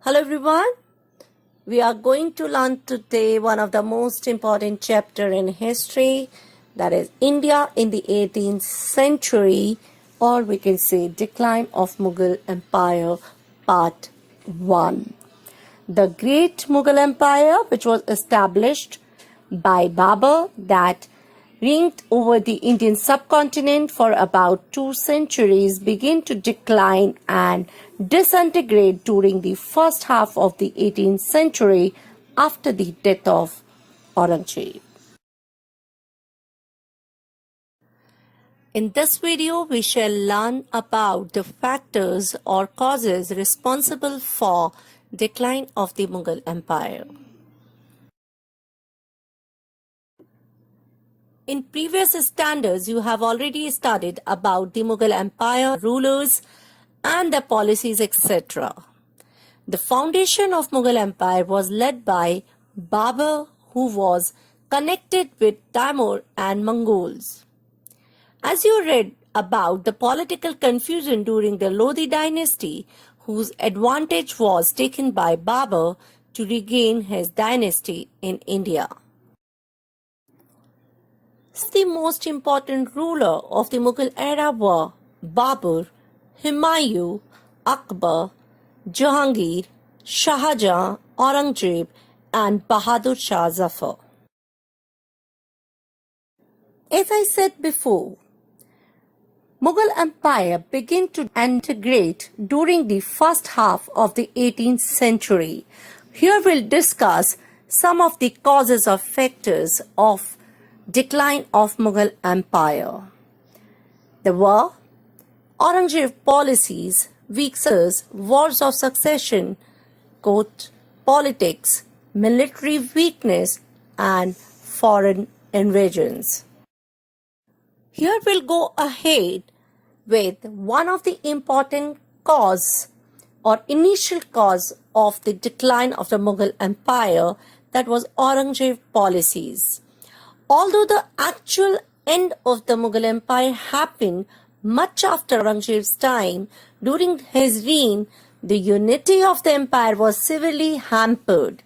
Hello everyone, we are going to learn today one of the most important chapter in history, that is India in the 18th century, or we can say Decline of Mughal Empire Part 1. The Great Mughal Empire, which was established by Babur, that reigned over the Indian subcontinent for about 2 centuries, began to decline and disintegrate during the first half of the 18th century after the death of Aurangzeb. In this video, we shall learn about the factors or causes responsible for decline of the Mughal Empire. In previous standards, you have already studied about the Mughal Empire, rulers and their policies, etc. The foundation of Mughal Empire was led by Babur, who was connected with Timur and Mongols. As you read about the political confusion during the Lodi dynasty, whose advantage was taken by Babur to regain his dynasty in India. The most important ruler of the Mughal era were Babur, Humayun, Akbar, Jahangir, Shah Jahan, Aurangzeb and Bahadur Shah Zafar. As I said before, Mughal Empire began to integrate during the first half of the 18th century. Here we'll discuss some of the causes or factors of decline of Mughal Empire. There were Aurangzeb policies, weak successors, wars of succession, court politics, military weakness, and foreign invasions. Here we'll go ahead with one of the important cause or initial cause of the decline of the Mughal Empire, that was Aurangzeb policies. Although the actual end of the Mughal Empire happened much after Aurangzeb's time, during his reign, the unity of the empire was severely hampered.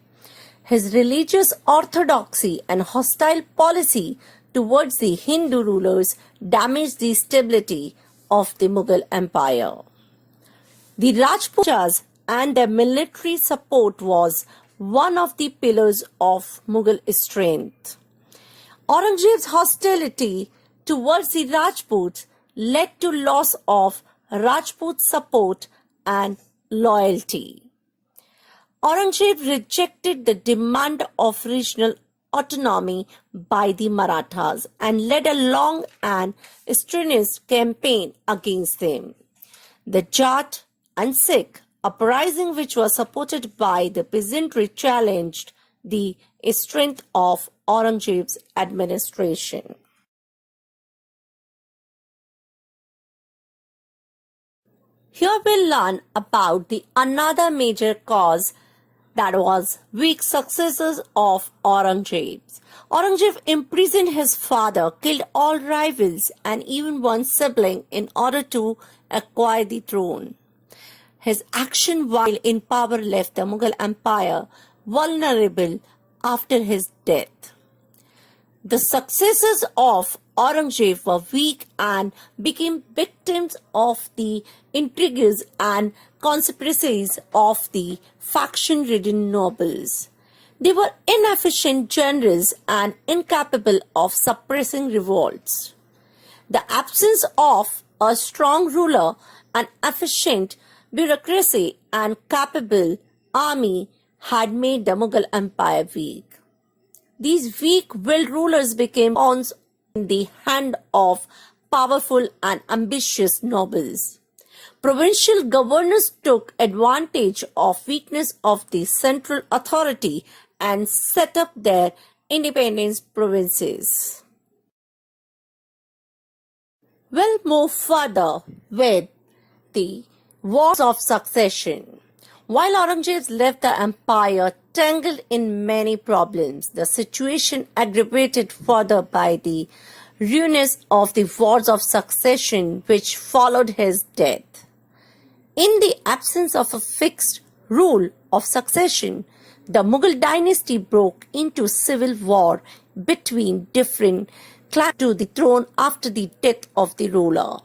His religious orthodoxy and hostile policy towards the Hindu rulers damaged the stability of the Mughal Empire. The Rajputas and their military support was one of the pillars of Mughal strength. Aurangzeb's hostility towards the Rajputs led to loss of Rajput support and loyalty. Aurangzeb rejected the demand of regional autonomy by the Marathas and led a long and strenuous campaign against them. The Jat and Sikh uprising, which was supported by the peasantry, challenged the strength of Aurangzeb's administration. Here we'll learn about the another major cause, that was weak successors of Aurangzeb. Aurangzeb imprisoned his father, killed all rivals and even one sibling in order to acquire the throne. His action while in power left the Mughal Empire vulnerable after his death. The successors of Aurangzeb were weak and became victims of the intrigues and conspiracies of the faction-ridden nobles. They were inefficient generals and incapable of suppressing revolts. The absence of a strong ruler, an efficient bureaucracy and capable army had made the Mughal Empire weak. These weak-willed rulers became pawns in the hand of powerful and ambitious nobles. Provincial governors took advantage of weakness of the central authority and set up their independent provinces. We'll move further with the wars of succession. While Aurangzeb left the empire tangled in many problems, the situation aggravated further by the ruins of the wars of succession which followed his death. In the absence of a fixed rule of succession, the Mughal dynasty broke into civil war between different clans to the throne after the death of the ruler.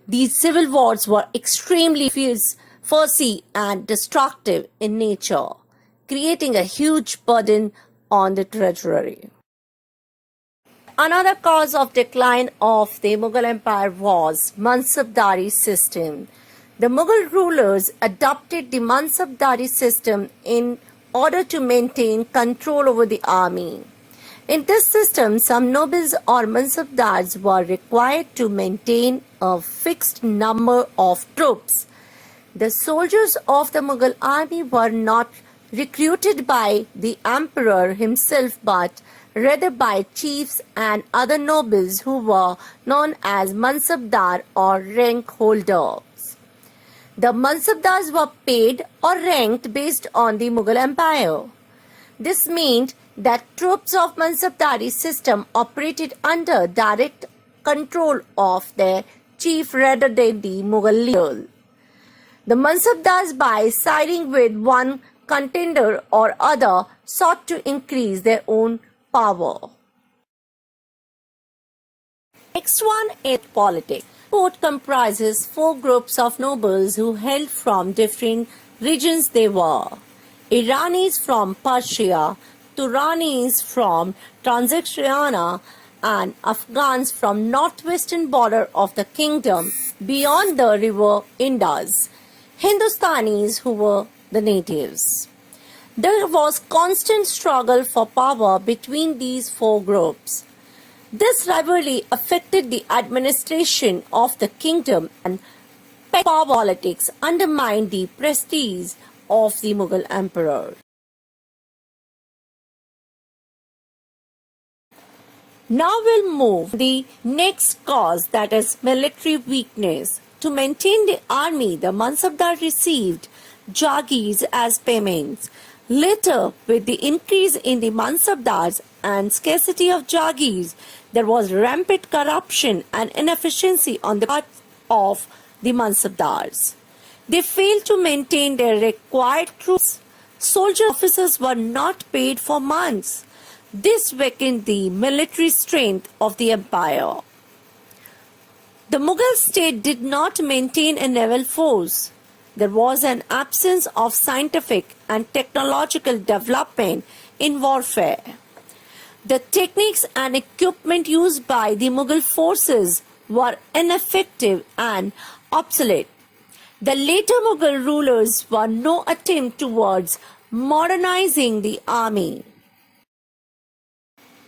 These civil wars were extremely fierce, fussy, and destructive in nature, creating a huge burden on the treasury. Another cause of decline of the Mughal Empire was Mansabdari system. The Mughal rulers adopted the Mansabdari system in order to maintain control over the army. In this system, some nobles or Mansabdars were required to maintain a fixed number of troops. The soldiers of the Mughal army were not recruited by the emperor himself but rather by chiefs and other nobles who were known as Mansabdar or rank holders. The Mansabdars were paid or ranked based on the Mughal Empire. This meant that troops of Mansabdari system operated under direct control of their chief rather than the Mughal leader. The Mansabdars, by siding with one contender or other, sought to increase their own power. Next one is politics. Court comprises four groups of nobles who hailed from different regions. They were Iranis from Persia, Turanis from Transylvania, and Afghans from northwestern border of the kingdom beyond the river Indus, Hindustanis who were the natives. There was constant struggle for power between these four groups. This rivalry affected the administration of the kingdom, and power politics undermined the prestige of the Mughal emperor. Now we'll move to the next cause, that is military weakness. To maintain the army, the Mansabdar received jagirs as payments. Later, with the increase in the Mansabdars and scarcity of jagirs, there was rampant corruption and inefficiency on the part of the Mansabdars. They failed to maintain their required troops. Soldier officers were not paid for months. This weakened the military strength of the empire. The Mughal state did not maintain a naval force. There was an absence of scientific and technological development in warfare. The techniques and equipment used by the Mughal forces were ineffective and obsolete. The later Mughal rulers were no attempt towards modernizing the army.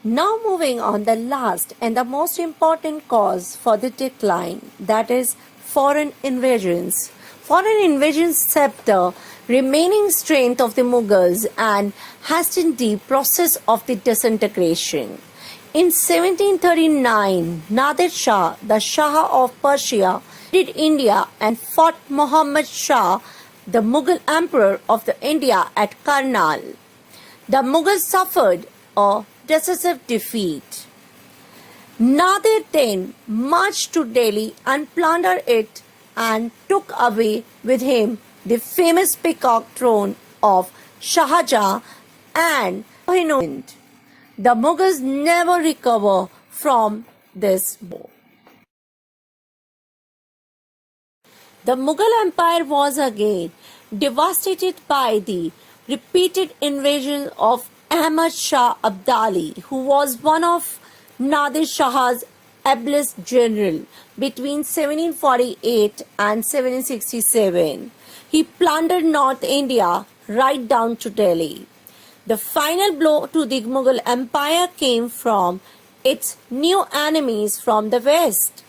Now moving on the last and the most important cause for the decline, that is foreign invasions. Foreign invasions sapped the remaining strength of the Mughals and hastened the process of the disintegration. In 1739, Nadir Shah, the Shah of Persia, invaded India and fought Muhammad Shah, the Mughal emperor of the India, at Karnal. The Mughals suffered a decisive defeat. Nadir then marched to Delhi and plundered it and took away with him the famous peacock throne of Shah Jahan and Hind. The Mughals never recovered from this war. The Mughal Empire was again devastated by the repeated invasions of Ahmad Shah Abdali, who was one of Nadir Shah's ablest general between 1748 and 1767. He plundered North India right down to Delhi. The final blow to the Mughal Empire came from its new enemies from the west.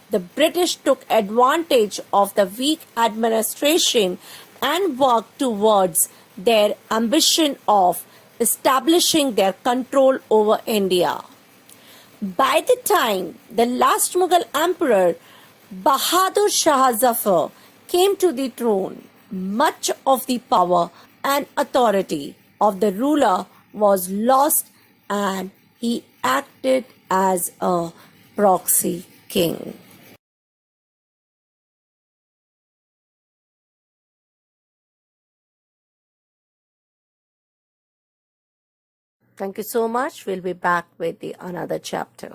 The British took advantage of the weak administration and worked towards their ambition of establishing their control over India. By the time the last Mughal emperor, Bahadur Shah Zafar, came to the throne, much of the power and authority of the ruler was lost and he acted as a proxy king. Thank you so much. We'll be back with the another chapter.